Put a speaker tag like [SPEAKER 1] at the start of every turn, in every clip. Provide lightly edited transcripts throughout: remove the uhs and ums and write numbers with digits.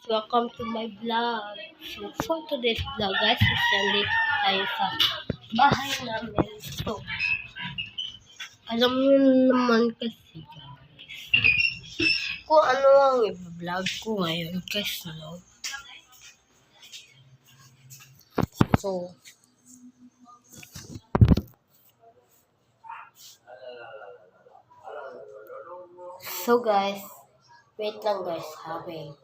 [SPEAKER 1] Welcome to my vlog. So, for today's vlog, guys, nandito tayo sa bahay namin. So, alam niyo naman kasi, guys, kung ano ang i-vlog ko ngayon, guys, no? So, guys, wait lang, guys, ha, wait.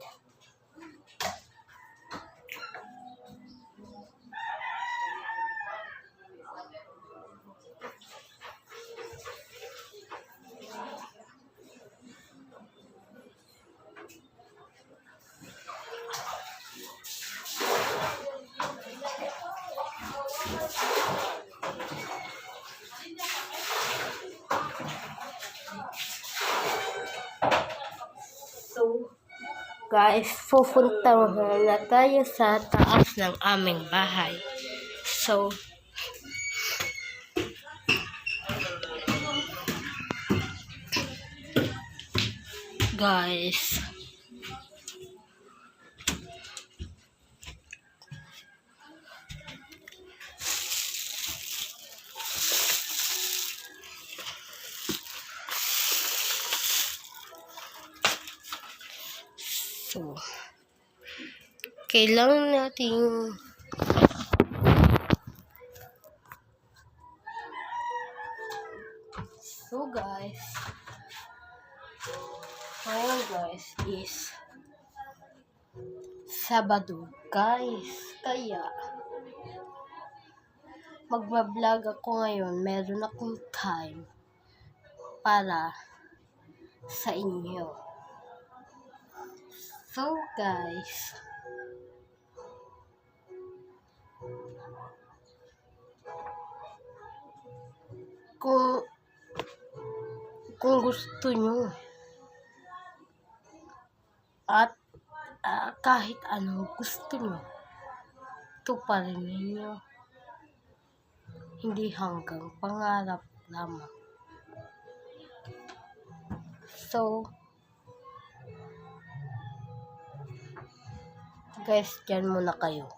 [SPEAKER 1] So, guys, pupunta na tayo sa taas ng aming bahay. So, guys, so, kailangan natin guys, ngayon guys is Sabado, guys, kaya magbablog ako ngayon. Meron akong time para sa inyo. So guys, kung gusto nyo at kahit anong gusto nyo, tuparin ninyo. Hindi hanggang pangarap lamang. So, guys, dyan muna kayo.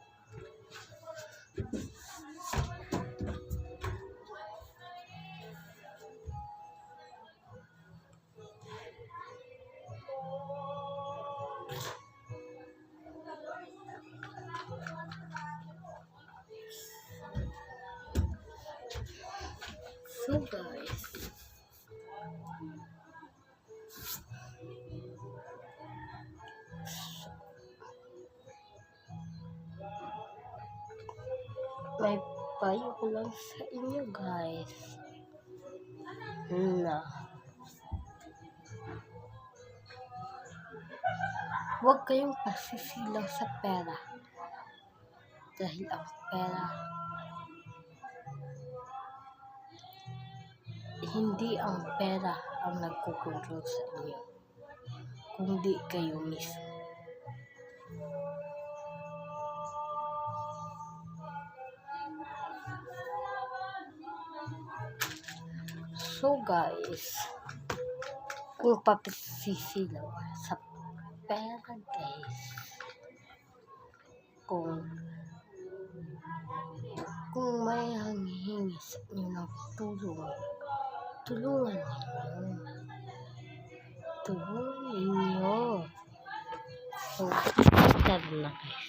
[SPEAKER 1] So guys, may payo ko lang sa inyo, guys, na huwag kayong pasisilaw sa pera, dahil ang pera, hindi ang pera ang nagkukontrol sa inyo, kundi kayo mismo. So guys, kung papasisilaw sa pera, guys, kung may hanghihingi sa inyo ng tulungan ninyo. So, start na, guys.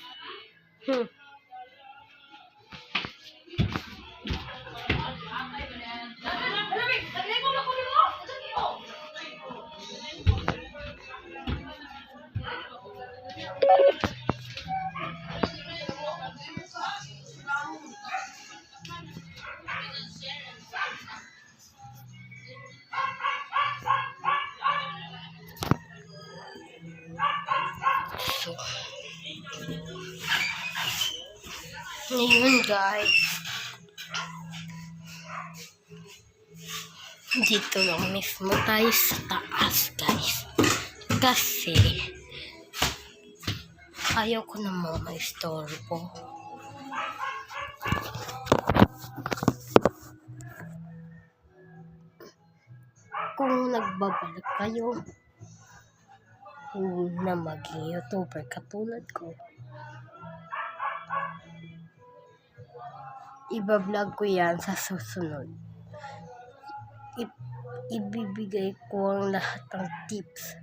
[SPEAKER 1] So, ngayon guys, dito lang mismo tayo sa taas, guys, kasi ayaw ko na mga istorbo. Kung nagbabalik kayo, na maging YouTuber katulad ko. Iba-vlog ko yan sa susunod. Ibibigay ko ang lahat ng tips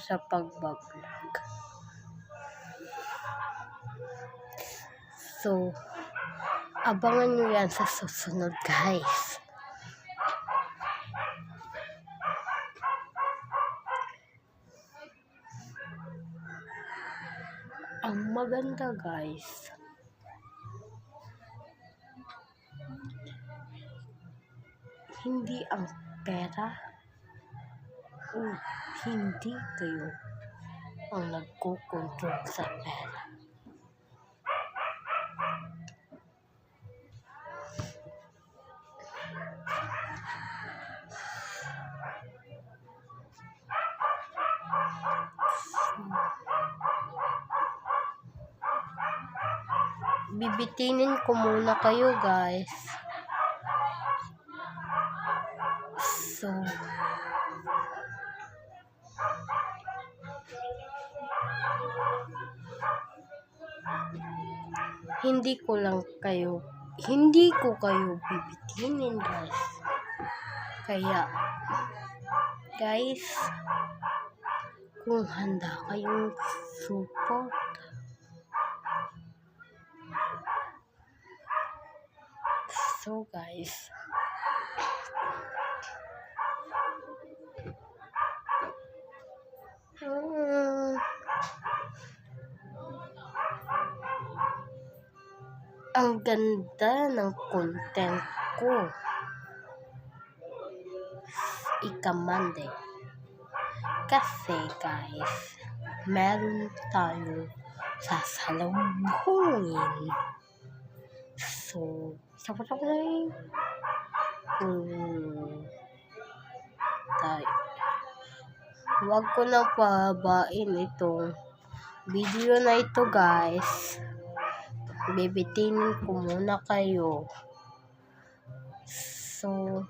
[SPEAKER 1] sa pagbablog. So, abangan nyo yan sa susunod, guys. Ang maganda, guys, hindi ang pera o hindi kayo ang nagkokontrol sa pera. Bibitinin ko muna kayo, guys. So, hindi ko kayo bibitinin, guys. Kaya, guys, kung handa kayong support, so guys, ang ganda ng content ko ika-Monday. Kasi guys, meron tayo sasalubungin. So, sabay tayo. Huwag ko na pababain itong video na ito, guys. Bibitinin ko muna kayo. So,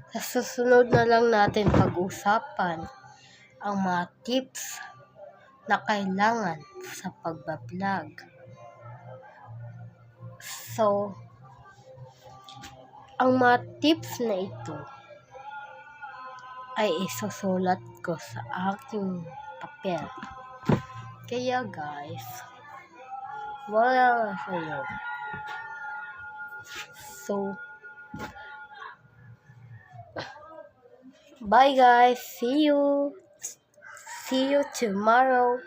[SPEAKER 1] sa susunod na lang natin pag-usapan ang mga tips na kailangan sa pagbablog. So, ang mga tips na ito ay isusulat ko sa aking papel. Kaya guys, wala kayo. So, bye guys. See you tomorrow.